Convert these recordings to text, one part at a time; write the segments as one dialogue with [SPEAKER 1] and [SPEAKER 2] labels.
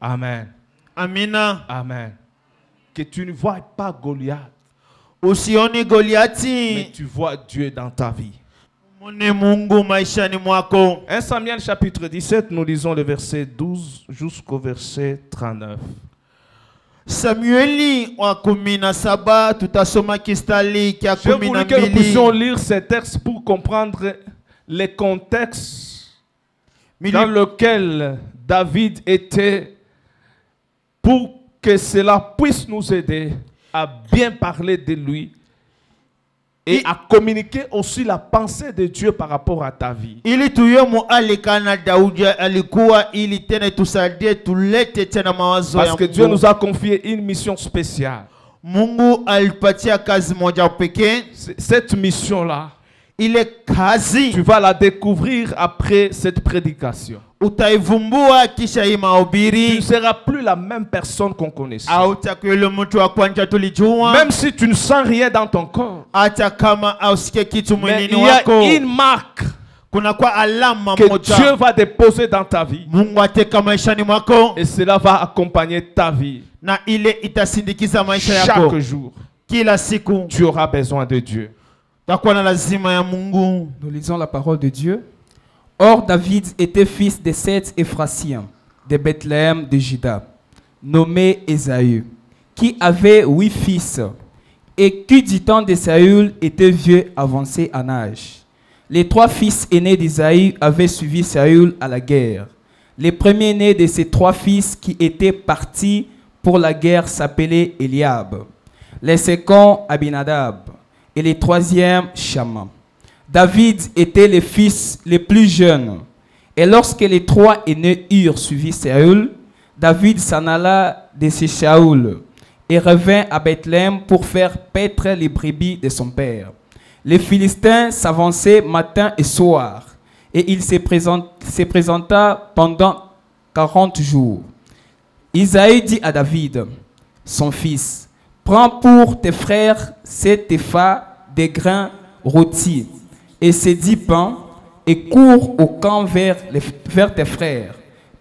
[SPEAKER 1] Amen.
[SPEAKER 2] Amina.
[SPEAKER 1] Amen. Que tu ne vois pas Goliath,
[SPEAKER 2] Usione Goliati.
[SPEAKER 1] mais tu vois Dieu dans ta vie.
[SPEAKER 2] Mune Mungu maishani mwako.
[SPEAKER 1] 1 Samuel chapitre 17, nous lisons le verset 12 jusqu'au verset 39.
[SPEAKER 2] Samueli wa 17 tutasoma kistali kya
[SPEAKER 1] Je voulais que nous
[SPEAKER 2] 12.
[SPEAKER 1] puissions lire ces textes pour comprendre les contextes dans lesquels David était, pour que cela puisse nous aider à bien parler de lui et à communiquer aussi la pensée de Dieu par rapport à ta vie.
[SPEAKER 2] Ili tuyemo alikana Daudi alikuwa ili tena tusaidie tulete tena mawazo ya
[SPEAKER 1] Parce que Dieu nous a confié une mission spéciale.
[SPEAKER 2] Mungu alipatia kazi moja pekee.
[SPEAKER 1] Cette mission-là,
[SPEAKER 2] Ile kazi
[SPEAKER 1] tu vas la découvrir après cette prédication.
[SPEAKER 2] utaivumbua kisha hii
[SPEAKER 1] Tu ne
[SPEAKER 2] mahubiri.
[SPEAKER 1] seras plus la même personne qu'on connaissait.
[SPEAKER 2] Hautakuwa yule mtu wa kwanza tulijua.
[SPEAKER 1] Même si tu ne sens rien dans ton corps.
[SPEAKER 2] Hata kama ausikie kitu
[SPEAKER 1] Mais
[SPEAKER 2] mwilini
[SPEAKER 1] il y a
[SPEAKER 2] wako.
[SPEAKER 1] une marque
[SPEAKER 2] Kuna kwa alama
[SPEAKER 1] que
[SPEAKER 2] moja
[SPEAKER 1] Dieu va déposer dans ta vie.
[SPEAKER 2] Mungu ateka maishani mwako,
[SPEAKER 1] Et cela va accompagner ta vie.
[SPEAKER 2] na ile itasindikiza maisha
[SPEAKER 1] Chaque
[SPEAKER 2] yako.
[SPEAKER 1] jour,
[SPEAKER 2] Kila siku
[SPEAKER 1] tu auras besoin de Dieu.
[SPEAKER 2] takuwa na lazima ya Mungu.
[SPEAKER 3] Nous lisons la parole de Dieu. Or, David était fils de 7 Éphrasiens, de Bethléem de Juda, nommé Ésaü, qui avait 8 fils, et qui du temps de Saül était vieux avancé en âge. Les 3 fils aînés d'Ésaü avaient suivi Saül à la guerre. Les premiers-nés de ces 3 fils qui étaient partis pour la guerre s'appelaient Eliab, les seconds Abinadab, et les troisièmes Shama. David était le fils le plus jeune. Et lorsque les 3 aînés eurent suivi Saül, David s'en alla de chez Saül et revint à Bethléem pour faire paître les brebis de son père. Les Philistins s'avançaient matin et soir, et il se présenta pendant 40 jours. Isaïe dit à David, son fils, « Prends pour tes frères 7 épha de grains rôtis et ces 10 pains, et cours au camp vers tes frères.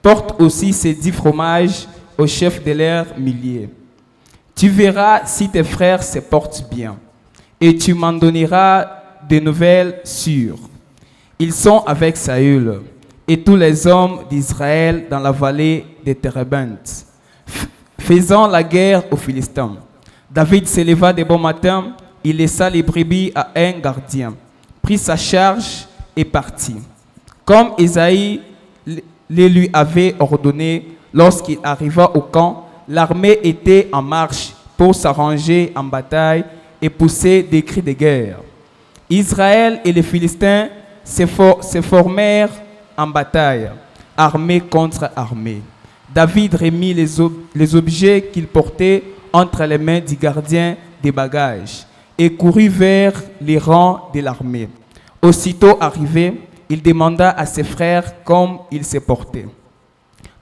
[SPEAKER 3] Porte aussi ces 10 fromages au chef de leurs milliers. Tu verras si tes frères se portent bien, et tu m'en donneras des nouvelles sûres. Ils sont avec Saül et tous les hommes d'Israël dans la vallée de Térébinth, faisant la guerre aux Philistins. David se leva de bon matin, il laissa les brebis à un gardien, prit sa charge et partit. Comme Isaïe le lui avait ordonné, lorsqu'il arriva au camp, l'armée était en marche pour s'arranger en bataille et pousser des cris de guerre. Israël et les Philistins se formèrent en bataille, armée contre armée. David remit les objets qu'il portait entre les mains du gardien des bagages et courut vers les rangs de l'armée. Aussitôt arrivé, il demanda à ses frères comment ils se portaient.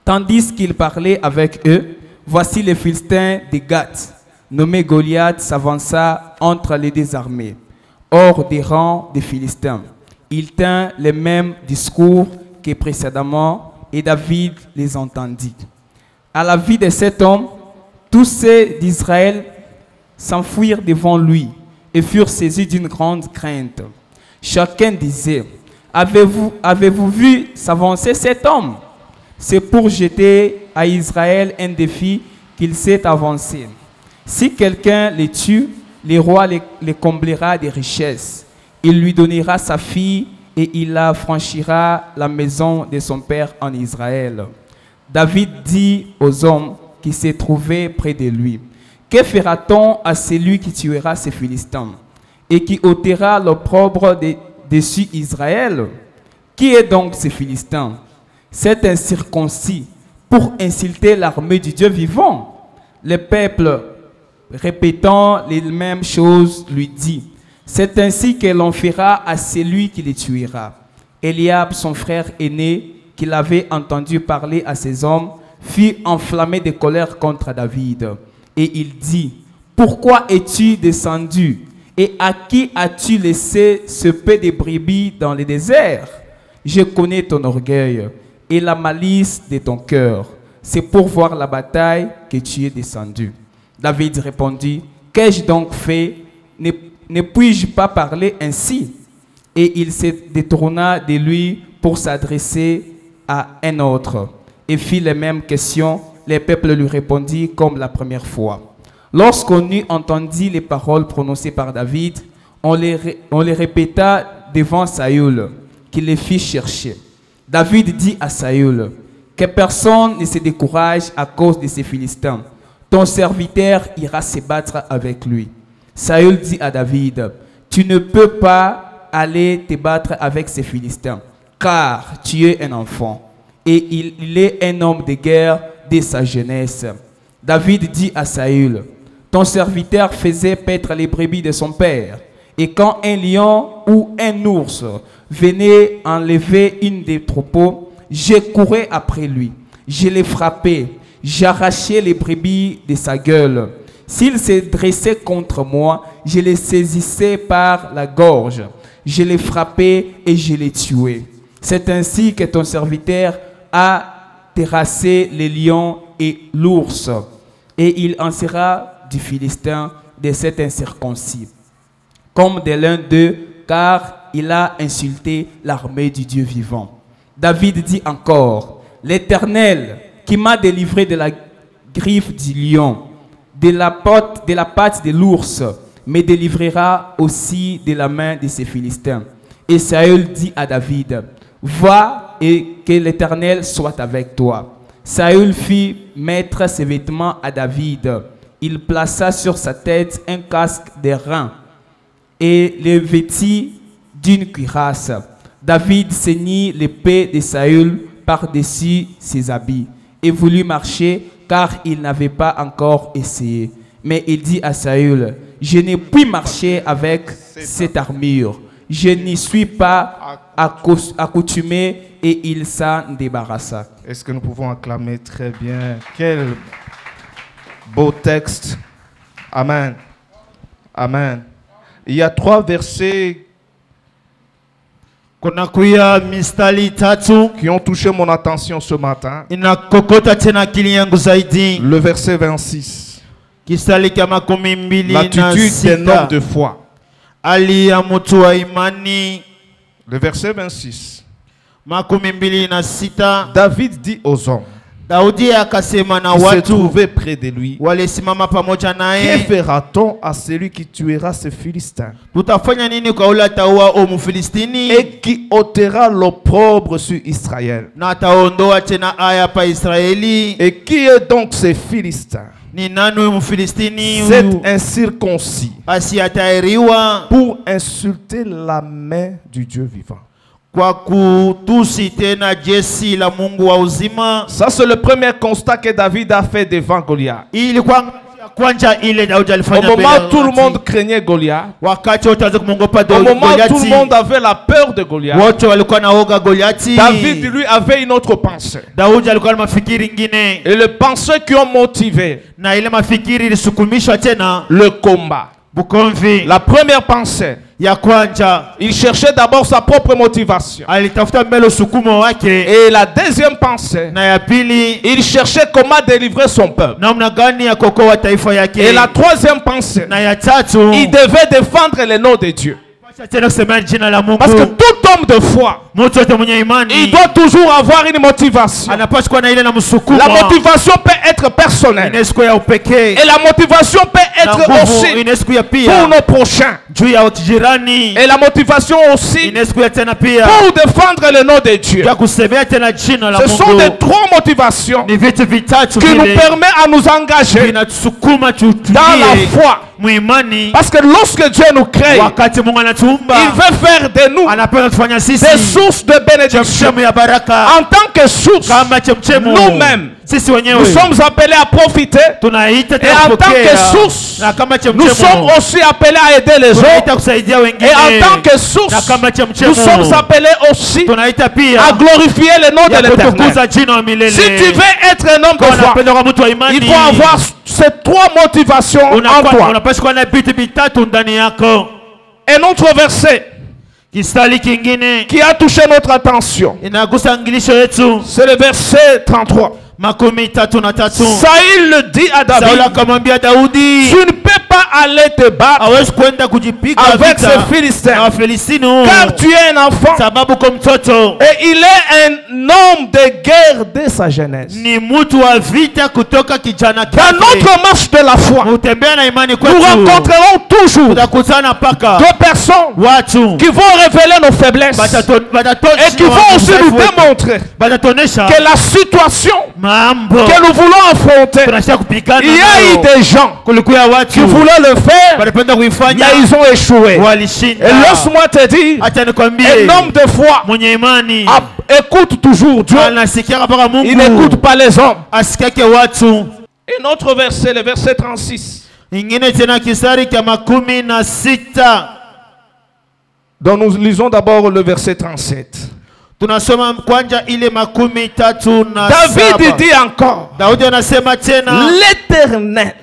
[SPEAKER 3] Tandis qu'il parlait avec eux, voici les Philistins de Gath, nommé Goliath, s'avança entre les deux armées, hors des rangs des Philistins. Il tint les mêmes discours que précédemment, et David les entendit. À la vue de cet homme, tous ceux d'Israël s'enfuirent devant lui et furent saisis d'une grande crainte. Chacun disait, avez-vous vu s'avancer cet homme? C'est pour jeter à Israël un défi qu'il s'est avancé. Si quelqu'un les tue, le roi les comblera de richesses. Il lui donnera sa fille et il affranchira la maison de son père en Israël. David dit aux hommes qui se trouvaient près de lui, que fera-t-on à celui qui tuera ces Philistins et qui ôtera l'opprobre dessus Israël? Qui est donc ces Philistins? C'est incirconcis pour insulter l'armée du Dieu vivant. Le peuple, répétant les mêmes choses, lui dit, c'est ainsi que l'on fera à celui qui les tuera. Eliab, son frère aîné, qui l'avait entendu parler à ses hommes, fut enflammé de colère contre David. Et il dit, pourquoi es-tu descendu? Et à qui as-tu laissé ce peu de brebis dans le désert? Je connais ton orgueil et la malice de ton cœur. c'est pour voir la bataille que tu es descendu. David répondit, qu'ai-je donc fait? Ne puis-je pas parler ainsi? Et il se détourna de lui pour s'adresser à un autre et fit les mêmes questions. Les peuples lui répondit comme la première fois. Lorsqu'on eut entendu les paroles prononcées par David, on les répéta devant Saül, qui les fit chercher. David dit à Saül, que personne ne se décourage à cause de ces Philistins. Ton serviteur ira se battre avec lui. Saül dit à David, tu ne peux pas aller te battre avec ces Philistins, car tu es un enfant, et il est un homme de guerre dès sa jeunesse. David dit à Saül, ton serviteur faisait paître les brebis de son père, et quand un lion ou un ours venait enlever une des troupeaux, je courais après lui, je les frappais, j'arrachais les brebis de sa gueule. S'il se dressait contre moi, je les saisissais par la gorge, je les frappais et je les tuais. C'est ainsi que ton serviteur a terrassé les lions et l'ours, et il en sera du Philistin de cet incirconcis, comme de l'un d'eux, car il a insulté l'armée du Dieu vivant. David dit encore, l'Éternel qui m'a délivré de la griffe du lion, de la patte de l'ours, me délivrera aussi de la main de ces Philistins. Et Saül dit à David, va et que l'Éternel soit avec toi. Saül fit mettre ses vêtements à David. Il plaça sur sa tête un casque de reins et le vêtit d'une cuirasse. David ceignit l'épée de Saül par-dessus ses habits et voulut marcher car il n'avait pas encore essayé. Mais il dit à Saül, je ne puis marcher avec cette armure. Je n'y suis pas accoutumé, et il s'en débarrassa.
[SPEAKER 1] Est-ce que nous pouvons acclamer très bien? Quel beau texte. Amen. Amen. Il y a 3 versets qui ont touché mon attention ce matin. Le verset 26. L'attitude d'un homme de foi. Le verset 26. David dit aux hommes qui se trouvaient près de lui, que fera-t-on à celui qui tuera ce Philistin et qui ôtera l'opprobre sur Israël? Et qui est donc ce Philistin? C'est incirconcis pour insulter la main du Dieu vivant. Ça, c'est le premier constat que David a fait devant Goliath. Au moment où tout le monde craignait Goliath, au moment où tout le monde avait la peur de Goliath, David lui avait une autre pensée. Et les pensées qui ont motivé le combat. La première pensée, il cherchait d'abord sa propre motivation. Et la deuxième pensée, il cherchait comment délivrer son peuple. Et la troisième pensée, il devait défendre le nom de Dieu. Parce que tout homme de foi, il doit toujours avoir une motivation. La motivation peut être personnelle. Et la motivation peut être aussi pour nos prochains. Et la motivation aussi pour défendre le nom de Dieu. Ce sont des 3 motivations qui nous permettent à nous engager dans la foi. Parce que lorsque Dieu nous crée, il veut faire de nous des sources de bénédiction. En tant que source, nous-mêmes, nous sommes appelés à profiter. Et en tant que source, nous sommes aussi appelés à aider les autres. Et en tant que source, nous sommes appelés aussi à glorifier le nom de l'Éternel. Si tu veux être un homme de foi, il faut avoir ces 3 motivations en toi. Un autre verset qui a touché notre attention, c'est le verset 33. Saül le dit à David, tu ne peux pas aller te battre avec ces Philistins, car tu es un enfant et il est un homme de guerre dès sa jeunesse. Dans notre marche de la foi, nous rencontrerons toujours deux personnes qui vont révéler nos faiblesses et qui vont aussi nous démontrer que la situation que nous voulons affronter, il y a eu des gens qui voulaient le faire, mais ils ont échoué. Et laisse-moi te dire, un homme de foi écoute toujours Dieu, il n'écoute pas les hommes. Un autre verset, le verset 36. Donc nous lisons d'abord le verset 37. David dit encore, l'Éternel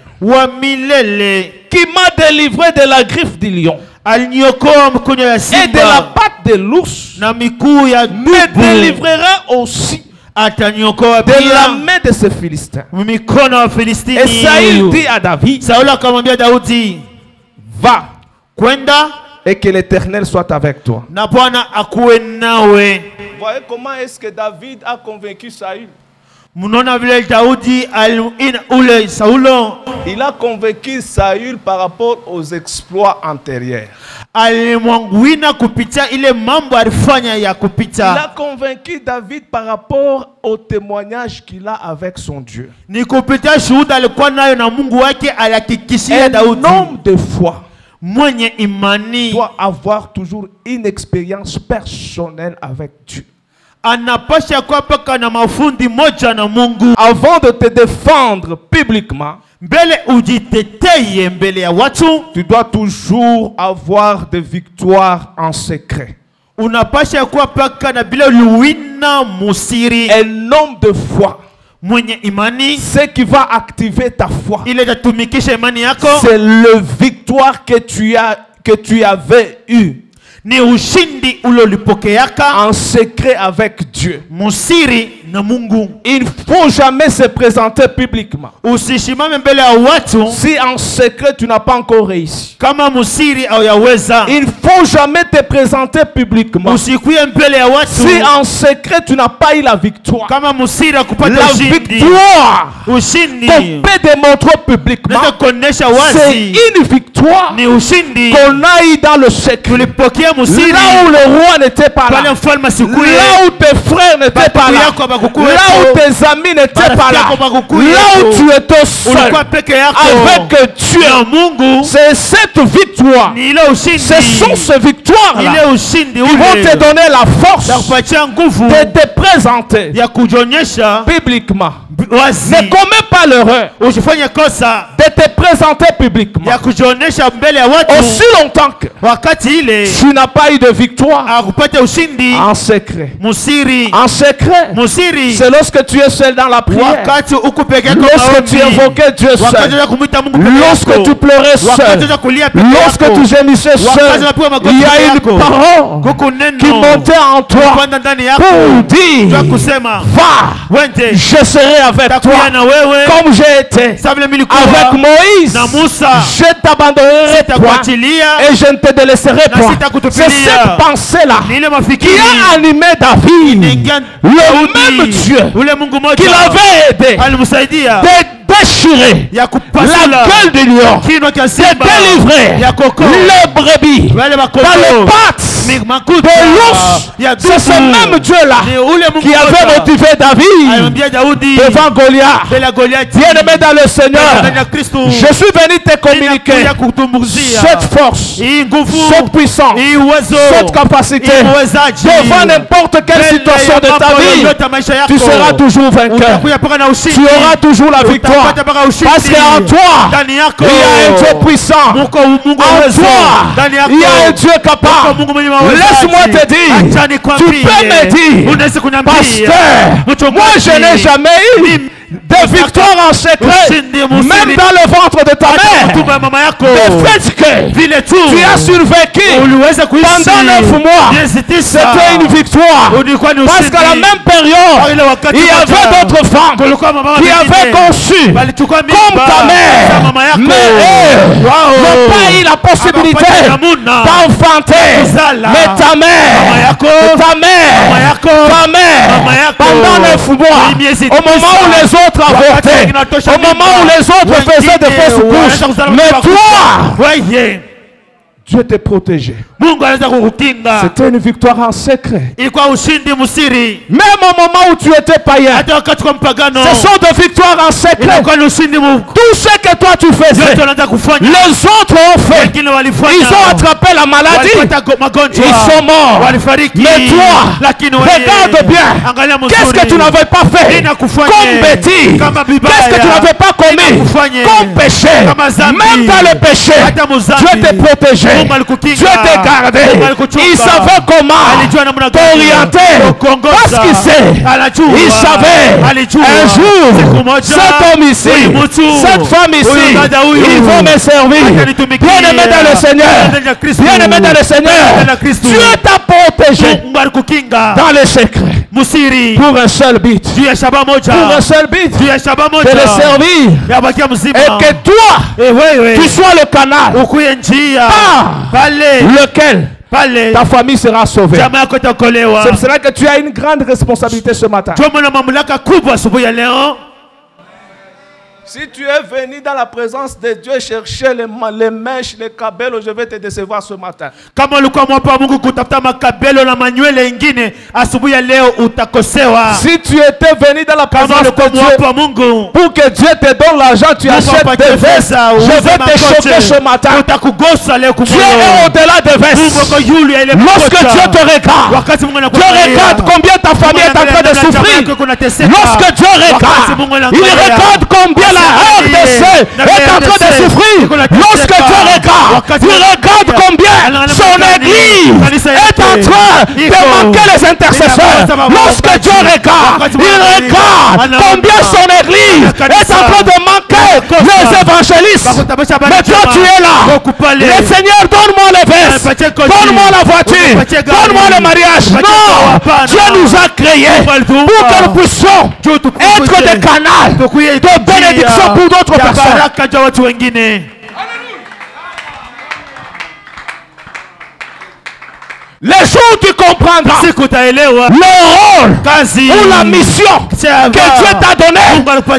[SPEAKER 1] qui m'a délivré de la griffe du lion et de la patte de l'ours me délivrera aussi de la main de ces Philistins. Et Saül dit à David, va et que l'Éternel soit avec toi. Vous voyez comment est-ce que David a convaincu Saül? Il a convaincu Saül par rapport aux exploits antérieurs. Il a convaincu David par rapport au témoignage qu'il a avec son Dieu. Un homme de foi doit avoir toujours une expérience personnelle avec Dieu. Avant de te défendre publiquement, tu dois toujours avoir des victoires en secret. Un homme de foi, ce qui va activer ta foi, c'est la victoire que tu avais eue en secret avec Dieu. Il ne faut jamais se présenter publiquement si en secret tu n'as pas encore réussi. Il ne faut jamais te présenter publiquement si en secret tu n'as pas eu la victoire. La victoire qu'on peut démontrer publiquement, c'est une victoire qu'on a eu dans le secret. Là où le roi n'était pas là, là où tes frères n'étaient pas là, là où tes amis n'étaient pas là, là où tu étais seul avec Dieu, c'est cette victoire, ce sont ces victoires-là qui vont te donner la force de te présenter publiquement. Ne commets pas l'erreur de te présenter publiquement aussi longtemps que tu n'as pas eu de victoire en secret. En secret, c'est lorsque tu es seul dans la prière, lorsque tu invoquais Dieu seul, lorsque tu pleurais seul, lorsque tu gémissais seul. Il y a une parole qui montait en toi pour dire, va, je serai avec toi comme j'ai été avec Moïse. Je t'abandonnerai point et je ne te délaisserai point. C'est cette pensée-là qui a animé David, le même Dieu qui l'avait aidé de déchirer la gueule du lion, de délivrer les brebis dans les pattes de l'ours. C'est ce même Dieu-là qui avait motivé David devant Goliath. Bien-aimé dans le Seigneur, je suis venu te communiquer cette force, cette puissance, cette capacité devant n'importe quelle situation de ta vie. Tu seras toujours vainqueur. Tu auras toujours la victoire. Parce qu'en toi, il y a un Dieu puissant. En toi, il y a un Dieu capable. Laisse-moi te dire, tu peux me dire, pasteur, moi je n'ai jamais eu des victoires en secret, même dans le ventre de ta mère. Le fait que tu as survécu pendant 9 mois, c'était une victoire. Parce qu'à la même période, il y avait d'autres femmes qui avaient conçu comme ta mère, mais elles n'ont pas eu la possibilité d'enfanter. Mais ta mère, pendant 9 mois, au moment où les autres avortaient, au moment où les autres faisaient des fausses couches, mais toi, Dieu t'est protégé. C'était une victoire en secret. Même au moment où tu étais païen, ce sont des victoires en secret. Tout ce que toi tu faisais, les autres ont fait. Ils ont attrapé la maladie. Ils sont morts. Mais toi, regarde bien. Qu'est-ce que tu n'avais pas fait comme bêtise? Qu'est-ce que tu n'avais pas commis comme péché? Même dans le péché, Dieu t'est protégé. Dieu t'est gardé. Il savait comment t'orienter. Parce qu'il sait. Il savait. Un jour, cet homme ici, cette femme ici, ils vont me servir. Bien-aimé dans le Seigneur. Bien-aimé dans le Seigneur. Dieu t'a protégé dans les secrets. Pour un seul but. Pour un seul but. De le servir. Et que toi, tu sois le canal. Lequel ta famille sera sauvée. C'est pour cela que tu as une grande responsabilité ce matin. Si tu es venu dans la présence de Dieu chercher les mèches, les cabellos, je vais te décevoir ce matin. Si tu étais venu dans la présence de Dieu pour que Dieu te donne l'argent, tu achètes des vestes. Je vais te choquer ce matin. Dieu est au-delà des vestes. Lorsque Dieu te regarde, Dieu regarde combien ta famille est en train de souffrir. Lorsque Dieu regarde, il regarde combien la RDC est en train de souffrir. Lorsque Dieu regarde, il regarde combien son église est en train de manquer les intercesseurs. Lorsque Dieu regarde, il regarde combien son église est en train de manquer les évangélistes. Mais toi tu es là. Le Seigneur, donne-moi les vestes, donne-moi la voiture, donne-moi le mariage. Non, Dieu nous a créés pour que nous puissions être des canaux de bénédiction pour d'autres personnes. Les jours où tu comprendras le rôle ou la mission que Dieu t'a donné,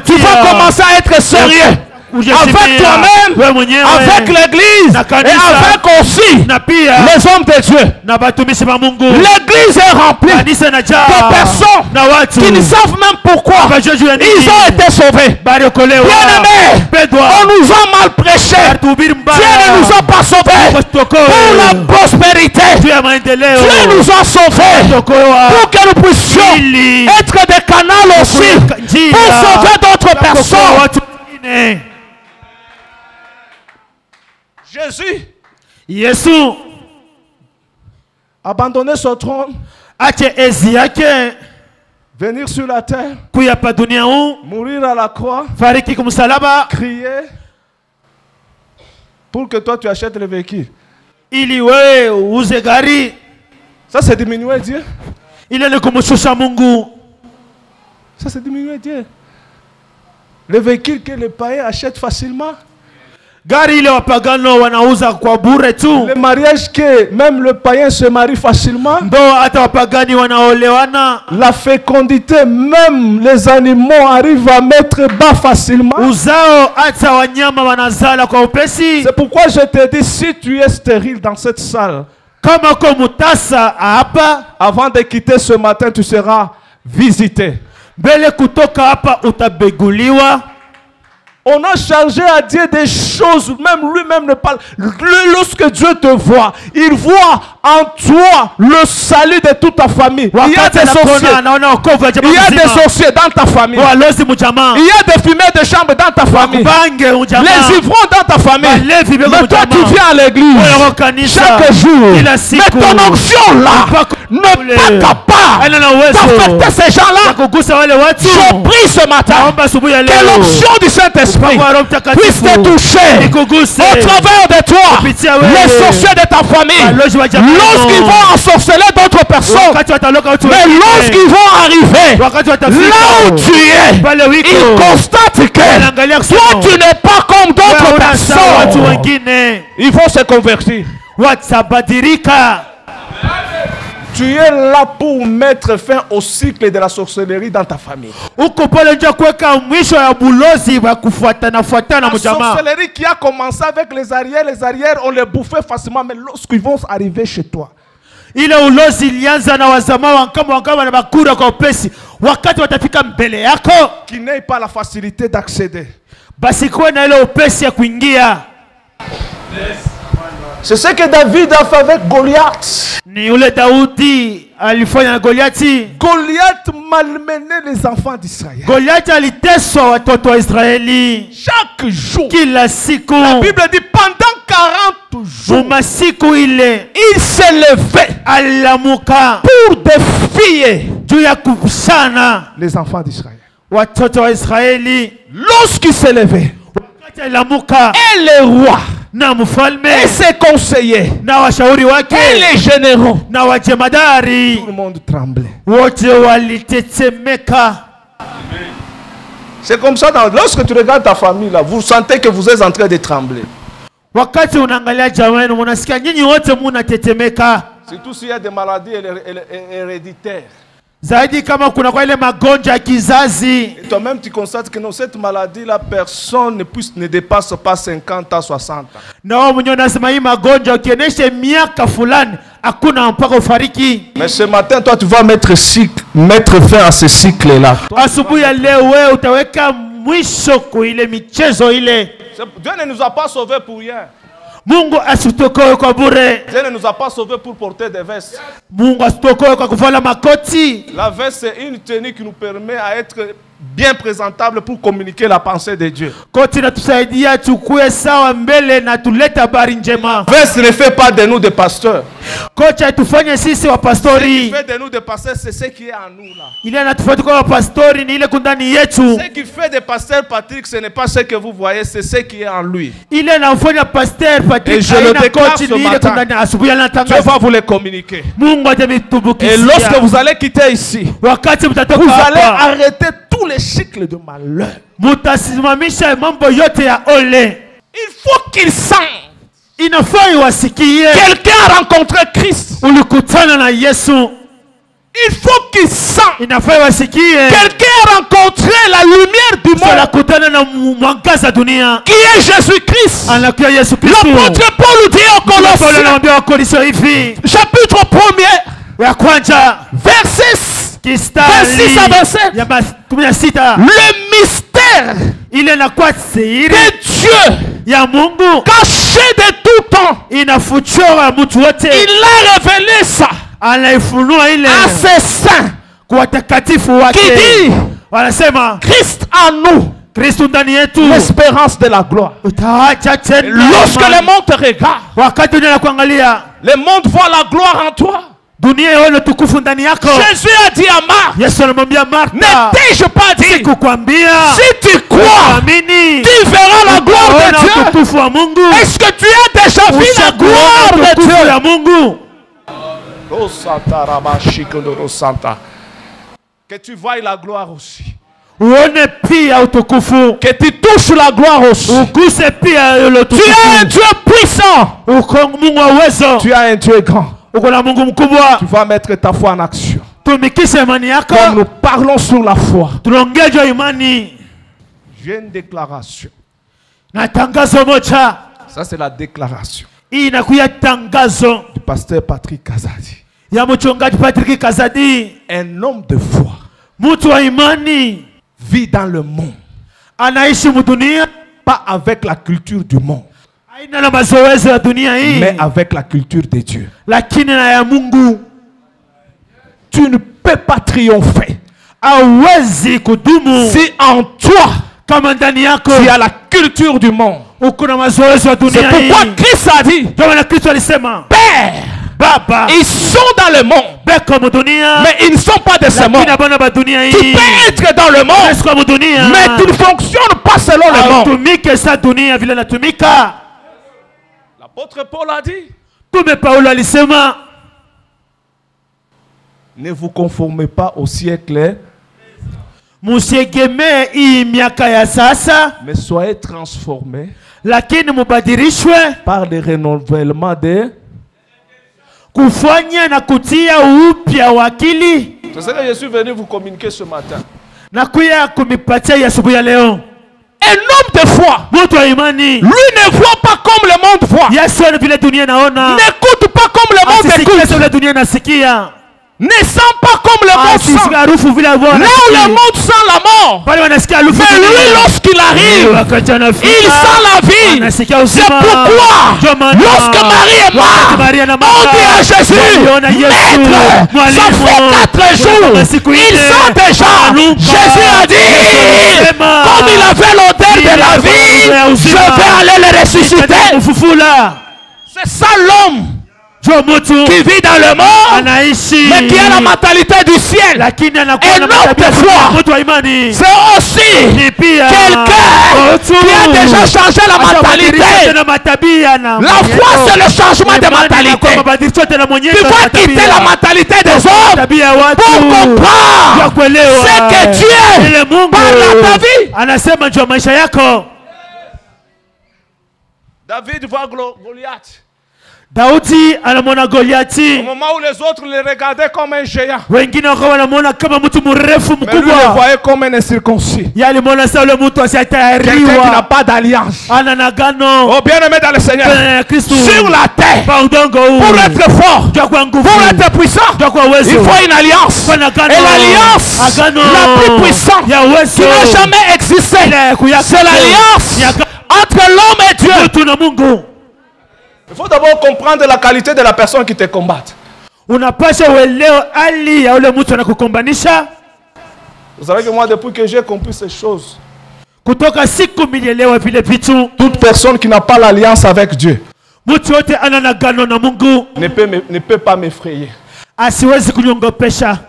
[SPEAKER 1] tu vas commencer à être sérieux avec toi-même, avec l'église et avec aussi les hommes de Dieu. L'église est remplie de personnes qui ne savent même pourquoi ils ont été sauvés. Bien-aimés, on nous a mal prêché. Dieu ne nous a pas sauvés pour la prospérité. Dieu nous a sauvés pour que nous puissions être des canaux aussi pour sauver d'autres personnes. Jésus abandonner son trône, venir sur la terre, mourir à la croix, crier pour que toi tu achètes le véhicule. Ça c'est diminuer Dieu. Ça c'est diminuer Dieu. Le véhicule que les païens achètent facilement. Le mariage que même le païen se marie facilement. La fécondité, même les animaux arrivent à mettre bas facilement. C'est pourquoi je te dis, si tu es stérile dans cette salle, avant de quitter ce matin, tu seras visité. On a chargé à Dieu des choses, même lui-même ne parle. Lorsque Dieu te voit, il voit en toi le salut de toute ta famille. Il y a des sorciers. Il y a des sorciers dans ta famille. Il y a des fumeurs de chambre dans ta famille. Les ivrons dans ta famille. Mais toi tu viens à l'église chaque jour. Mais ton onction là n'est pas capable d'affecter ces gens-là. Je prie ce matin que l'onction du Saint-Esprit puisse te toucher au travers de toi, les sorciers de ta famille, lorsqu'ils vont ensorceler d'autres personnes, mais lorsqu'ils vont arriver là où tu es, ils constatent que toi tu n'es pas comme d'autres personnes. Ils vont se convertir. Tu es là pour mettre fin au cycle de la sorcellerie dans ta famille. La sorcellerie qui a commencé avec les arrières, on les bouffait facilement, mais lorsqu'ils vont arriver chez toi,
[SPEAKER 2] ile ulozi ilianza na wazama wakama na bakura kwa upesi wakati watafika mbele yako,
[SPEAKER 1] qui n'aient pas la facilité d'accéder,
[SPEAKER 2] basi kuwe na ile upesi ya kuingia.
[SPEAKER 1] C'est ce que David a fait avec Goliath.
[SPEAKER 2] Ni ule Daudi alifanya na Goliati.
[SPEAKER 1] Goliath malmenait les enfants d'Israël.
[SPEAKER 2] Goliath aliteswa watoto wa Israeli
[SPEAKER 1] chaque jour.
[SPEAKER 2] Kila siku.
[SPEAKER 1] La Bible dit pendant 40 jours.
[SPEAKER 2] Masiku ile
[SPEAKER 1] il s'est levé
[SPEAKER 2] alamuka
[SPEAKER 1] pour défier
[SPEAKER 2] juu ya kupishana
[SPEAKER 1] les enfants d'Israël.
[SPEAKER 2] Watoto wa Israeli.
[SPEAKER 1] Lorsqu'il s'est levé,
[SPEAKER 2] wakati alamuka,
[SPEAKER 1] et les rois,
[SPEAKER 2] na mfalme,
[SPEAKER 1] et ses conseillers,
[SPEAKER 2] na washauri wake,
[SPEAKER 1] et les généraux,
[SPEAKER 2] na wajemadari,
[SPEAKER 1] tout le monde tremblait.
[SPEAKER 2] Wote walitetemeka.
[SPEAKER 1] C'est comme ça, lorsque tu regardes ta famille là, vous sentez que vous êtes en train de trembler.
[SPEAKER 2] Wakati unaangalia jamaa yenu mnasikia nyinyi wote mnatetemeka.
[SPEAKER 1] Surtout s'il y a des maladies héréditaires.
[SPEAKER 2] Zaidi kama kuna kwa ile magonjwa ya kizazi.
[SPEAKER 1] Et toi-même tu constates que non, cette maladie là, personne ne dépasse pas 50 ans, 60 ans.
[SPEAKER 2] Na wao mwenyewe nasema hii magonjwa ukienesha miaka fulani hakuna mpaka ufariki.
[SPEAKER 1] Mais ce matin toi tu vas mettre fin à ce cycle là.
[SPEAKER 2] Asubuhi ya leo wewe utaweka mwisho kwa ile michezo ile.
[SPEAKER 1] Dieu ne nous a pas sauvés pour rien.
[SPEAKER 2] Mungu asituokoe kwa bure.
[SPEAKER 1] Dieu ne nous a pas sauvés pour porter des vestes.
[SPEAKER 2] Mungu asituokoe kwa kuvala makoti.
[SPEAKER 1] La veste c'est une tenue qui nous permet à être bien présentable pour communiquer la pensée de Dieu.
[SPEAKER 2] Koti inatusaidia tukue sawa mbele na tuleta habari njema.
[SPEAKER 1] Veste ne fait pas de nous des pasteurs.
[SPEAKER 2] Koti itufanye sisi wa pastori.
[SPEAKER 1] Ce qui fait de nous des pasteurs, c'est ce qui est en nous là.
[SPEAKER 2] Ile anatufanya kwa pastori ni ile kundani yetu.
[SPEAKER 1] Ce qui fait de pasteur Patrick, ce n'est pas ce que vous voyez, c'est ce qui est en lui.
[SPEAKER 2] Ile anafanya pasteur Patrick.
[SPEAKER 1] Et je le déclare ce matin. Dieu va vous les communiquer.
[SPEAKER 2] Mungu atamitumbukisia.
[SPEAKER 1] Et lorsque vous allez quitter ici,
[SPEAKER 2] wakati mtatoka
[SPEAKER 1] vous allez
[SPEAKER 2] hapa,
[SPEAKER 1] arrêter tous les cycles de malheur.
[SPEAKER 2] Mutasimamisha mambo yote ya ole.
[SPEAKER 1] Il faut qu'il sente.
[SPEAKER 2] Inafaa iwasikie.
[SPEAKER 1] Quelqu'un a rencontré Christ.
[SPEAKER 2] Ulikutana na Yesu.
[SPEAKER 1] Il faut qu'il sente.
[SPEAKER 2] Inafaa iwasikie.
[SPEAKER 1] Quelqu'un a rencontré la lumière du monde.
[SPEAKER 2] Unakutana na mwangaza dunia.
[SPEAKER 1] Qui est Jésus-Christ.
[SPEAKER 2] Anakuwa Yesu Kristo.
[SPEAKER 1] L'apôtre Paul dit aux Colossiens.
[SPEAKER 2] Anaambia Wakorintho hivi.
[SPEAKER 1] Chapitre 1er.
[SPEAKER 2] Ya kwanza.
[SPEAKER 1] Verset
[SPEAKER 2] 6 à 27. Ya 16.
[SPEAKER 1] Le mystère.
[SPEAKER 2] Il est la quoi siri.
[SPEAKER 1] De Dieu.
[SPEAKER 2] Ya Mungu.
[SPEAKER 1] Caché de tout temps.
[SPEAKER 2] Inafuchwa mtu wote.
[SPEAKER 1] Il a révélé ça.
[SPEAKER 2] Anaifunua ile.
[SPEAKER 1] À ses saints.
[SPEAKER 2] Kwa watakatifu wake.
[SPEAKER 1] Qui dit.
[SPEAKER 2] Wanasema.
[SPEAKER 1] Christ en nous.
[SPEAKER 2] Kristo ndani yetu.
[SPEAKER 1] L'espérance de la gloire.
[SPEAKER 2] Utaacha tena.
[SPEAKER 1] Lorsque le monde te regarde.
[SPEAKER 2] Wakati dunia kuangalia.
[SPEAKER 1] Le monde voit la gloire en toi.
[SPEAKER 2] Dunia ione tukufu ndani yako.
[SPEAKER 1] Jésus a dit à Marc.
[SPEAKER 2] Yesu anamwambia Martha.
[SPEAKER 1] Ne t'ai-je pas dit?
[SPEAKER 2] Sikukwambia.
[SPEAKER 1] Si tu crois, tu verras la gloire de Dieu.
[SPEAKER 2] Tukufu wa Mungu.
[SPEAKER 1] Est-ce que tu as déjà vu la gloire de Dieu?
[SPEAKER 2] Ya Mungu.
[SPEAKER 1] Que tu vois la gloire aussi.
[SPEAKER 2] Uone pia utukufu.
[SPEAKER 1] Que tu touches la gloire aussi.
[SPEAKER 2] Uguse pia ile utukufu.
[SPEAKER 1] Tu as un Dieu puissant.
[SPEAKER 2] Uko Mungu wa uwezo.
[SPEAKER 1] Tu as un Dieu grand.
[SPEAKER 2] Uko na Mungu mkubwa.
[SPEAKER 1] Tu vas mettre ta foi en action.
[SPEAKER 2] Tumikisha imani yako.
[SPEAKER 1] Comme nous parlons sur la foi.
[SPEAKER 2] Tunaongea imani.
[SPEAKER 1] J'ai une déclaration.
[SPEAKER 2] Na tangazo moja.
[SPEAKER 1] Ça c'est la déclaration.
[SPEAKER 2] Hii inakuya tangazo.
[SPEAKER 1] Du pasteur Patrick Kazadi.
[SPEAKER 2] Ya mchungaji Patrick Kazadi.
[SPEAKER 1] Un homme de foi.
[SPEAKER 2] Mtu wa imani.
[SPEAKER 1] Vit dans le monde.
[SPEAKER 2] Anaishi mudunia.
[SPEAKER 1] Pas avec la culture du monde.
[SPEAKER 2] Haina na mazoezi ya dunia hii.
[SPEAKER 1] Mais avec la culture de Dieu.
[SPEAKER 2] Lakini na ya Mungu.
[SPEAKER 1] Tu ne peux pas triompher.
[SPEAKER 2] Hawezi kudumu.
[SPEAKER 1] Si en toi.
[SPEAKER 2] Kama ndani yako.
[SPEAKER 1] Tu as la culture du monde.
[SPEAKER 2] Uko na mazoezi ya dunia hii.
[SPEAKER 1] C'est pourquoi Christ a dit.
[SPEAKER 2] Kama na Kristo alisema.
[SPEAKER 1] Père.
[SPEAKER 2] Baba
[SPEAKER 1] Ils sont dans le monde,
[SPEAKER 2] beko mu dunia
[SPEAKER 1] mais ils ne sont pas de ce monde.
[SPEAKER 2] lakini bana ba dunia
[SPEAKER 1] Tu
[SPEAKER 2] hii
[SPEAKER 1] peux être dans le monde,
[SPEAKER 2] Yesu mu dunia
[SPEAKER 1] mais tu ne fonctionnes pas selon le monde.
[SPEAKER 2] tumike sa dunia vile natumika.
[SPEAKER 1] L'apôtre Paul a dit,
[SPEAKER 2] Tume Paulo alisema
[SPEAKER 1] ne vous conformez pas au siècle,
[SPEAKER 2] musiegemee hii miaka ya sasa,
[SPEAKER 1] mais soyez transformés
[SPEAKER 2] lakini mubadilishwe
[SPEAKER 1] par le renouvellement de...
[SPEAKER 2] kufanya na kutia upya wa akili.
[SPEAKER 1] C'est ce que je suis venu vous communiquer ce matin.
[SPEAKER 2] Na kuya kumipatia ya asubuhi ya leo.
[SPEAKER 1] Un homme de foi,
[SPEAKER 2] Mtu wa imani
[SPEAKER 1] lui ne voit pas comme le monde voit.
[SPEAKER 2] Yesu ni vile dunia naona,
[SPEAKER 1] N'écoute pas comme le monde
[SPEAKER 2] asisikie
[SPEAKER 1] écoute.
[SPEAKER 2] vile dunia nasikia,
[SPEAKER 1] Ne sent pas comme le monde sent.
[SPEAKER 2] asisikie harufu vile
[SPEAKER 1] Là où le monde sent la mort,
[SPEAKER 2] pale wanasikia harufu.
[SPEAKER 1] mais lui lorsqu'il arrive,
[SPEAKER 2] wakati anafika
[SPEAKER 1] il sent la vie.
[SPEAKER 2] anasikia
[SPEAKER 1] C'est
[SPEAKER 2] uzima.
[SPEAKER 1] pourquoi,
[SPEAKER 2] Ndio maana
[SPEAKER 1] lorsque Marie est
[SPEAKER 2] wakati Maria na
[SPEAKER 1] morte, on dit à Jésus,
[SPEAKER 2] waliona Yesu,
[SPEAKER 1] Maître,
[SPEAKER 2] mwalimu,
[SPEAKER 1] ça fait 4 jours,
[SPEAKER 2] kuna siku
[SPEAKER 1] il
[SPEAKER 2] nne,
[SPEAKER 1] sent déjà.
[SPEAKER 2] ananuka.
[SPEAKER 1] Jésus a dit,
[SPEAKER 2] Anasema,
[SPEAKER 1] comme il avait l'odeur de la vie, je vais aller le ressusciter.
[SPEAKER 2] Mfufula.
[SPEAKER 1] C'est ça l'homme
[SPEAKER 2] Jo mtu
[SPEAKER 1] qui vit dans le monde,
[SPEAKER 2] anaishi
[SPEAKER 1] mais qui a la mentalité du ciel.
[SPEAKER 2] lakini anakuwa
[SPEAKER 1] Un
[SPEAKER 2] na
[SPEAKER 1] homme
[SPEAKER 2] matabia
[SPEAKER 1] de foi.
[SPEAKER 2] mtu wa imani.
[SPEAKER 1] C'est aussi
[SPEAKER 2] Ni pia
[SPEAKER 1] quelqu'un qui a déjà changé la mentalité.
[SPEAKER 2] na matabia na
[SPEAKER 1] La foi, c'est le changement de mentalité.
[SPEAKER 2] mabadilisho tena mwenyewe
[SPEAKER 1] Tu dois quitter la mentalité des hommes
[SPEAKER 2] tabia ya watu
[SPEAKER 1] pour
[SPEAKER 2] ya
[SPEAKER 1] comprendre
[SPEAKER 2] kuelewa
[SPEAKER 1] ce que Dieu
[SPEAKER 2] ile Mungu
[SPEAKER 1] parle à ta vie.
[SPEAKER 2] anasema juu ya maisha yako.
[SPEAKER 1] David voit Goliath.
[SPEAKER 2] Daudi anamwona
[SPEAKER 1] Au
[SPEAKER 2] Goliati,
[SPEAKER 1] moment où les autres le regardaient comme un géant,
[SPEAKER 2] wengine wakawa wanamwona kama mtu mrefu
[SPEAKER 1] mais lui le
[SPEAKER 2] mkubwa,
[SPEAKER 1] voyait comme un incirconcis.
[SPEAKER 2] yeye alimwona sawa ule mtu
[SPEAKER 1] Quelqu'un qui n'a
[SPEAKER 2] asiyetayariwa,
[SPEAKER 1] pas d'alliance.
[SPEAKER 2] ana nagano
[SPEAKER 1] Oh, bien-aimé dans le Seigneur,
[SPEAKER 2] na Kristo
[SPEAKER 1] sur la terre,
[SPEAKER 2] pa udongo huu
[SPEAKER 1] pour être fort,
[SPEAKER 2] juu kwa nguvu,
[SPEAKER 1] pour être puissant,
[SPEAKER 2] juu kwa
[SPEAKER 1] il
[SPEAKER 2] uwezo,
[SPEAKER 1] faut une alliance.
[SPEAKER 2] kwa nagano,
[SPEAKER 1] Et l'alliance
[SPEAKER 2] agano
[SPEAKER 1] la plus puissante
[SPEAKER 2] ya
[SPEAKER 1] qui
[SPEAKER 2] uwezo
[SPEAKER 1] n'a jamais existé, c'est l'alliance entre l'homme et Dieu.
[SPEAKER 2] mtu na Mungu.
[SPEAKER 1] Il faut d'abord comprendre la qualité de la personne qui te combat.
[SPEAKER 2] Unapasha uelewe hali ya ule mtu anakukombanisha.
[SPEAKER 1] Vous savez que moi, depuis que j'ai compris ces choses,
[SPEAKER 2] Kutoka siku milielewa vile vitu,
[SPEAKER 1] toute personne qui n'a pas l'alliance avec Dieu
[SPEAKER 2] mtu yote ana nagano na Mungu
[SPEAKER 1] ne peut pas m'effrayer.
[SPEAKER 2] asiwezi kunyongopesha.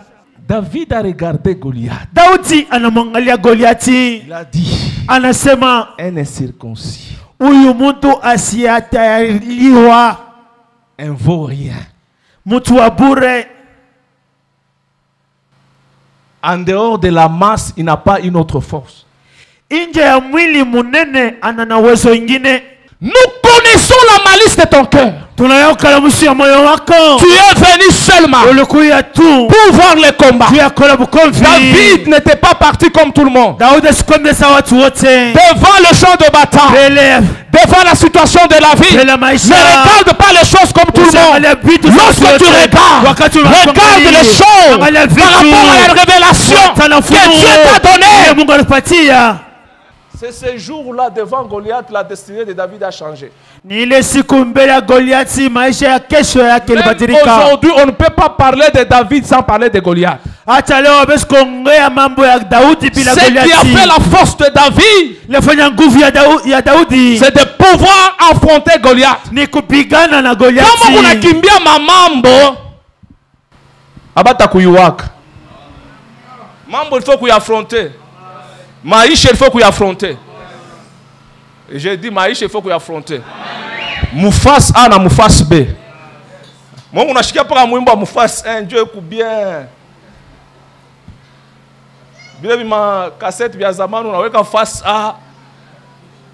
[SPEAKER 1] David a regardé Goliath.
[SPEAKER 2] Daudi anamwangalia Goliati,
[SPEAKER 1] Il a dit,
[SPEAKER 2] anasema
[SPEAKER 1] un incirconcis,
[SPEAKER 2] huyu mtu asiyetayariwa,
[SPEAKER 1] un vaurien.
[SPEAKER 2] mtu wa bure.
[SPEAKER 1] En dehors de la masse, il n'a pas une autre force.
[SPEAKER 2] Nje ya mwili munene ana na uwezo ingine.
[SPEAKER 1] Nous connaissons la malice de ton cœur.
[SPEAKER 2] Tunayokalamushi ya moyo wako.
[SPEAKER 1] Tu es venu seulement
[SPEAKER 2] Ulikuya tu
[SPEAKER 1] pour voir les combats.
[SPEAKER 2] juu ya kola bukomvi.
[SPEAKER 1] David n'était pas parti comme tout le monde.
[SPEAKER 2] Daudi asikwambia sawa watu wote.
[SPEAKER 1] Devant le champ de bataille,
[SPEAKER 2] Mbele
[SPEAKER 1] devant la situation de la vie,
[SPEAKER 2] mbele
[SPEAKER 1] ne
[SPEAKER 2] maisha.
[SPEAKER 1] regarde pas les choses comme tout le monde. Lorsque tu regardes, regarde les choses par rapport à la révélation que Dieu t'a donnée.
[SPEAKER 2] Mungu anakupatia.
[SPEAKER 1] C'est ce jour-là, devant Goliath, la destinée de David a changé.
[SPEAKER 2] Ni ile siku mbele ya Goliati maisha ya kesho yake
[SPEAKER 1] Même
[SPEAKER 2] ilibadilika.
[SPEAKER 1] aujourd'hui, on ne peut pas parler de David sans parler de Goliath.
[SPEAKER 2] Hata leo hawezi kuongea mambo ya Daudi bila
[SPEAKER 1] Ce qui a fait
[SPEAKER 2] Goliati.
[SPEAKER 1] la force de David,
[SPEAKER 2] Ilifanya nguvu ya Daudi
[SPEAKER 1] c'est de pouvoir affronter Goliath.
[SPEAKER 2] ni kupigana na Goliati.
[SPEAKER 1] Kama unakimbia mambo, abata kuiwaka. Mambo il faut kuyaffronter. Maisha il faut kuyaffronter. Et j'ai dit maisha il faut kuyaffronter. Mufas A na Mufas B. Moi unashikia paka mwimbo wa Mufas 1 Dieu ku bien. Bila bima cassette vya zamani unaweka face A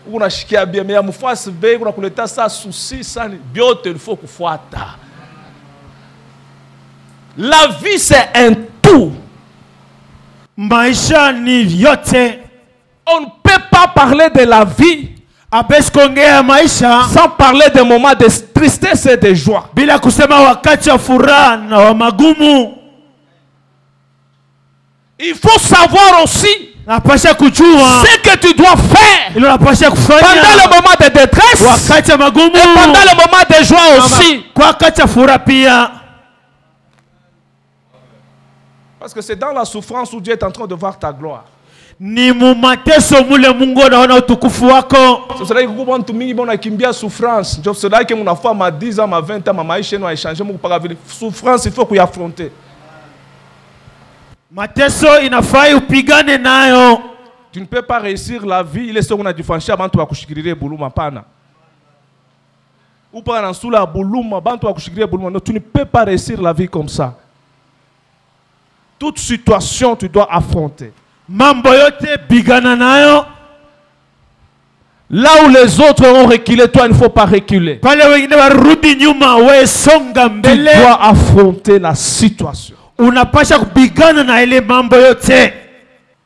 [SPEAKER 1] unashikia bien, mais ya Mufas B unakuleta sa souci sana biote il faut kufuata. La vie c'est un tout.
[SPEAKER 2] Maisha ni yote.
[SPEAKER 1] On ne peut pas parler de la vie
[SPEAKER 2] Abesi kuongea maisha
[SPEAKER 1] sans parler des moments de tristesse et de joie.
[SPEAKER 2] bila kusema wakati wa furaha na wa magumu.
[SPEAKER 1] Il faut savoir aussi
[SPEAKER 2] Napasha kujua
[SPEAKER 1] ce que tu dois faire
[SPEAKER 2] ilo napasha
[SPEAKER 1] pendant
[SPEAKER 2] kufanya
[SPEAKER 1] le moment de détresse
[SPEAKER 2] wakati wa magumu
[SPEAKER 1] et pendant le moment de joie aussi.
[SPEAKER 2] kwa wakati wa furaha pia.
[SPEAKER 1] Parce que c'est dans la souffrance où Dieu est en train de voir ta gloire.
[SPEAKER 2] Ni mumateso mule Mungu anaona utukufu wako.
[SPEAKER 1] C'est cela que beaucoup de gens bon akimbia souffrance. C'est cela que mon affaire m'a 10 ans, m'a 20 ans, ma maisha no a échangé mon pas souffrance, il faut qu'on y affronter.
[SPEAKER 2] Mateso inafai upigane nayo.
[SPEAKER 1] Tu ne peux pas réussir la vie, il est ce qu'on a dû franchir avant toi kushikirire buluma pana. Ou pas dans sous la buluma, avant toi kushikirire buluma. Non, tu ne peux pas réussir la vie comme ça. Toute situation tu dois affronter.
[SPEAKER 2] Mambo yote bigana nayo.
[SPEAKER 1] Là où les autres ont reculé, toi il ne faut pas reculer.
[SPEAKER 2] Pale wengine warudi nyuma, we songa mbele.
[SPEAKER 1] Tu dois affronter la situation.
[SPEAKER 2] Unapasha kupigana na ile mambo yote.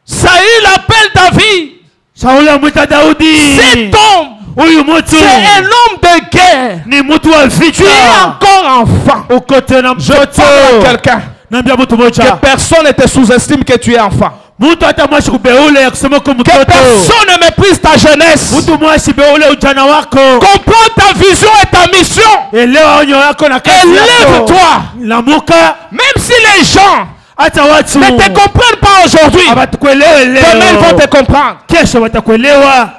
[SPEAKER 1] Saül appelle David.
[SPEAKER 2] Sauli amwita Daudi.
[SPEAKER 1] Cet homme,
[SPEAKER 2] Huyu mtu
[SPEAKER 1] c'est un homme de guerre.
[SPEAKER 2] ni mtu wa
[SPEAKER 1] Tu es
[SPEAKER 2] vita.
[SPEAKER 1] encore enfant.
[SPEAKER 2] Uko tena
[SPEAKER 1] Je
[SPEAKER 2] mtoto.
[SPEAKER 1] parle à quelqu'un.
[SPEAKER 2] Naambia mtu
[SPEAKER 1] Que
[SPEAKER 2] mmoja.
[SPEAKER 1] personne ne te sous-estime que tu es enfant.
[SPEAKER 2] Mtu hata mwashi kubeule ya kusema kwa
[SPEAKER 1] Que
[SPEAKER 2] mtoto.
[SPEAKER 1] personne ne méprise ta jeunesse.
[SPEAKER 2] Mtu mwashi beule ujana wako.
[SPEAKER 1] Comprends ta vision et ta mission.
[SPEAKER 2] Elewa onyo yako na kazi yako.
[SPEAKER 1] Élève-toi.
[SPEAKER 2] Lamuka.
[SPEAKER 1] Même si les gens
[SPEAKER 2] Hata watu
[SPEAKER 1] ne te comprennent pas aujourd'hui,
[SPEAKER 2] abatakuelewe
[SPEAKER 1] demain ils vont
[SPEAKER 2] leo.
[SPEAKER 1] te comprendre.
[SPEAKER 2] Kesho watakuelewa.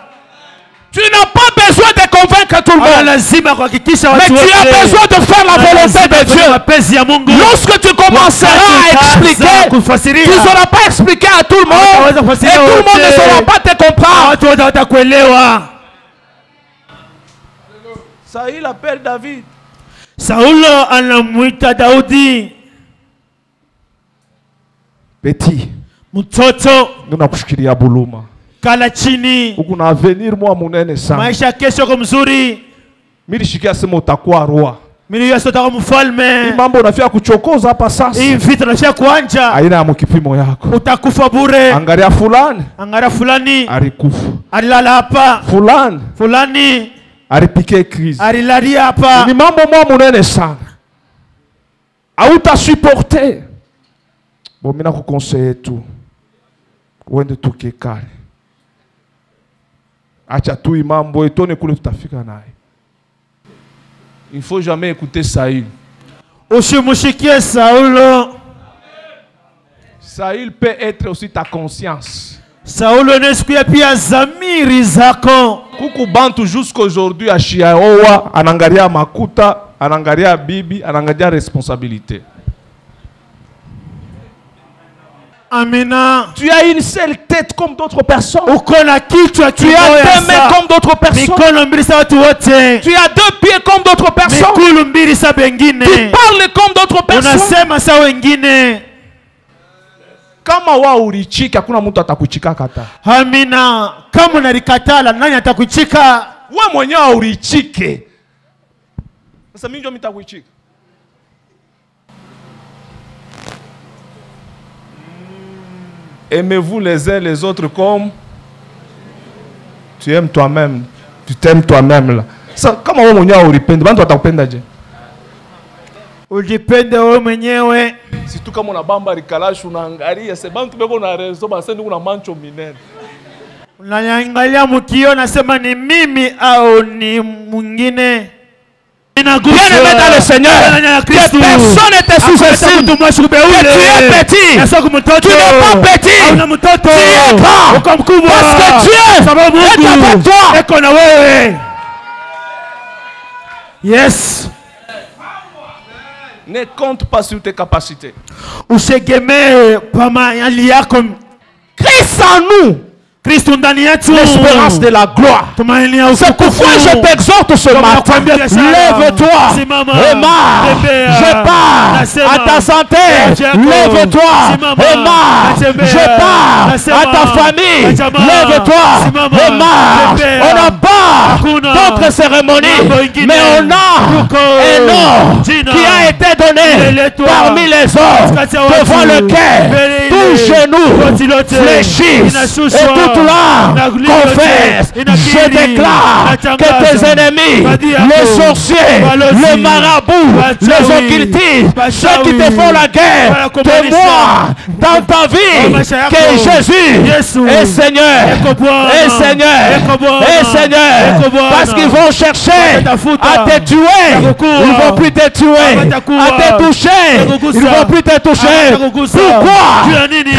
[SPEAKER 1] Tu n'as pas besoin de convaincre tout le
[SPEAKER 2] Hana
[SPEAKER 1] monde.
[SPEAKER 2] lazima kuhakikisha
[SPEAKER 1] Mais
[SPEAKER 2] watu
[SPEAKER 1] tu as besoin de faire la volonté de Dieu.
[SPEAKER 2] mapenzi ya Mungu.
[SPEAKER 1] Lorsque tu commenceras à expliquer,
[SPEAKER 2] kufasiria.
[SPEAKER 1] tu ne sauras pas expliquer à tout le monde. Et tout le monde ne saura pas te comprendre.
[SPEAKER 2] Watu wote watakuelewa.
[SPEAKER 1] Saül appelle David.
[SPEAKER 2] Saulo anamuita Daudi.
[SPEAKER 1] Petit,
[SPEAKER 2] Mtoto
[SPEAKER 1] ninakushikilia buluma.
[SPEAKER 2] kala chini.
[SPEAKER 1] Uko na avenir mwa munene sana.
[SPEAKER 2] Maisha kesho kwa mzuri.
[SPEAKER 1] Mimi nishikia sema utakuwa roi.
[SPEAKER 2] Mimi yesu taka mfalme.
[SPEAKER 1] Hii mambo unafia kuchokoza hapa sasa.
[SPEAKER 2] Hii vita nafia kuanja.
[SPEAKER 1] Aina ya mkipimo yako.
[SPEAKER 2] Utakufa bure.
[SPEAKER 1] Angalia fulani
[SPEAKER 2] Angara fulani
[SPEAKER 1] alikufa.
[SPEAKER 2] alilala hapa. Fulani
[SPEAKER 1] Alipike crise.
[SPEAKER 2] alilalia hapa.
[SPEAKER 1] Ni mambo mwa munene sana. Hauta supporter. Bon, mimi nakukonseille tu. Uende tukekale. Acha tu mambo etone kule tutafika naye. Il ne faut jamais écouter Saül.
[SPEAKER 2] Usimushikie Saulo.
[SPEAKER 1] Saül peut être aussi ta conscience.
[SPEAKER 2] Saulo nesikuya pia zamiri zako.
[SPEAKER 1] Kuku bantu jusqu'aujourd'hui ashiaoa anangalia makuta, anangalia bibi, anangalia responsabilité.
[SPEAKER 2] Amina.
[SPEAKER 1] Tu as une seule tête comme d'autres personnes.
[SPEAKER 2] Uko na kichwa
[SPEAKER 1] Tu as deux mains comme d'autres personnes.
[SPEAKER 2] mikono mbili sa watu wote.
[SPEAKER 1] Tu as deux pieds comme d'autres personnes.
[SPEAKER 2] Mikulu mbili sa
[SPEAKER 1] Tu
[SPEAKER 2] bengine.
[SPEAKER 1] parles comme d'autres personnes.
[SPEAKER 2] Unasema sa wengine.
[SPEAKER 1] Kama wa ulichika hakuna mtu atakuchika kata.
[SPEAKER 2] Amina. Kama unalikatala nani atakuchika?
[SPEAKER 1] Wewe mwenyewe ulichike. Sasa mimi ndio nitakuchika. Aimez-vous les uns les autres comme tu aimes toi-même. Tu t'aimes toi-même là. Ça, kama wewe mwenyewe ulipenda, bantu watakupendaje?
[SPEAKER 2] Ujipende wewe mwenyewe.
[SPEAKER 1] Surtout kama una bamba rikalashi unaangalia, c'est bantu beko na rezo basi ndio kuna mancho minene.
[SPEAKER 2] Unaangalia mkio nasema ni mimi au ni mwingine.
[SPEAKER 1] Bien-aimé dans le Seigneur, que personne ne te sous-estime. Tu es petit. Tu n'es pas petit. Tu es grand. Parce que Dieu est avec toi.
[SPEAKER 2] Yes.
[SPEAKER 1] Ne compte pas sur tes capacités.
[SPEAKER 2] Usegemee pamali yako.
[SPEAKER 1] Christ en nous.
[SPEAKER 2] Kristo ndani yetu.
[SPEAKER 1] L'espérance de la gloire. C'est pourquoi je t'exhorte ce matin. Lève-toi et marche. Je pars à ta santé. Lève-toi et marche. Je pars à ta famille. Lève-toi et marche. On n'a pas d'autres cérémonies, mais on a un nom qui a été donné parmi les autres, devant lequel tout genou fléchisse et toute langue confesse. Je déclare que tes ennemis, les sorciers, les marabouts, les occultistes, ceux qui te font la guerre, témoignent dans ta vie que Jésus est Seigneur, est Seigneur, est Seigneur,
[SPEAKER 2] Parce qu'ils vont chercher à te tuer. Ils ne vont plus te tuer. À te toucher. Ils ne vont plus te toucher. Pourquoi?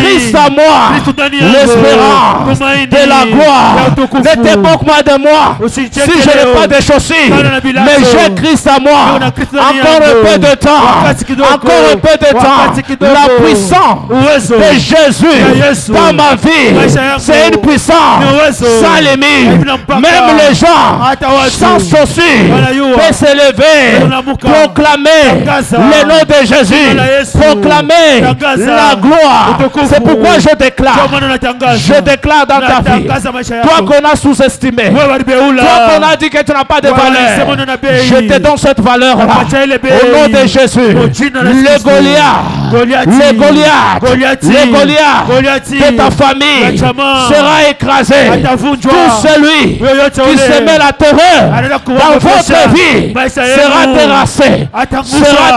[SPEAKER 2] Christ à moi, l'espérance de la gloire. Ne te moque-moi de moi si je n'ai pas de chaussures. Mais j'ai Christ à moi. Encore un peu de temps. Encore un peu de temps. La puissance de Jésus dans ma vie, c'est une puissance sans limite. Même les gens sans chaussures peuvent s'élever, proclamer le nom de Jésus, proclamer la gloire. C'est pourquoi je déclare dans ta vie, toi qu'on a sous-estimé, toi qu'on a dit que tu n'as pas de valeur, je te donne cette valeur-là. Au nom de Jésus, le Goliath de ta famille sera écrasé. Tout celui qui sème la terreur dans votre vie sera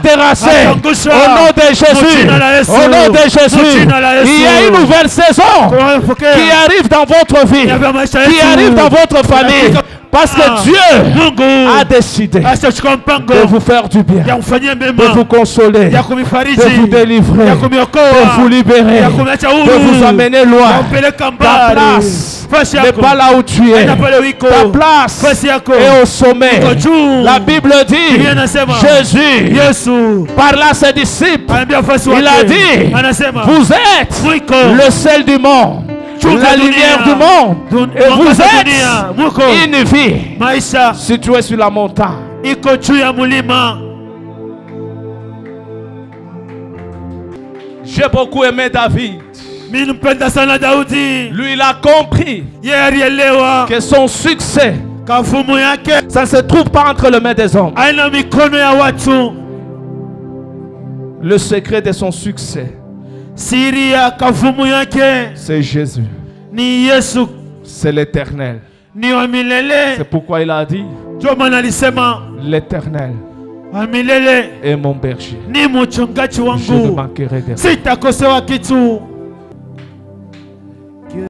[SPEAKER 2] terrassé. Au nom de Jésus, il y a une nouvelle saison qui arrive dans votre vie, qui arrive dans votre famille. Parce que Dieu a décidé de vous faire du bien, de vous consoler, de vous délivrer, de vous libérer, de vous amener loin. Ta place n'est pas là où tu es. Ta place est au sommet. La Bible dit, Jésus parla à ses disciples. Il a dit, vous êtes le sel du monde, la lumière du monde, et vous êtes une vie située sur la montagne. J'ai beaucoup aimé David. Lui, il a compris que son succès, ça ne se trouve pas entre les mains des hommes. Le secret de son succès, c'est Jésus. C'est l'Éternel. C'est pourquoi il a dit, l'Éternel est mon berger. Je ne manquerai de rien.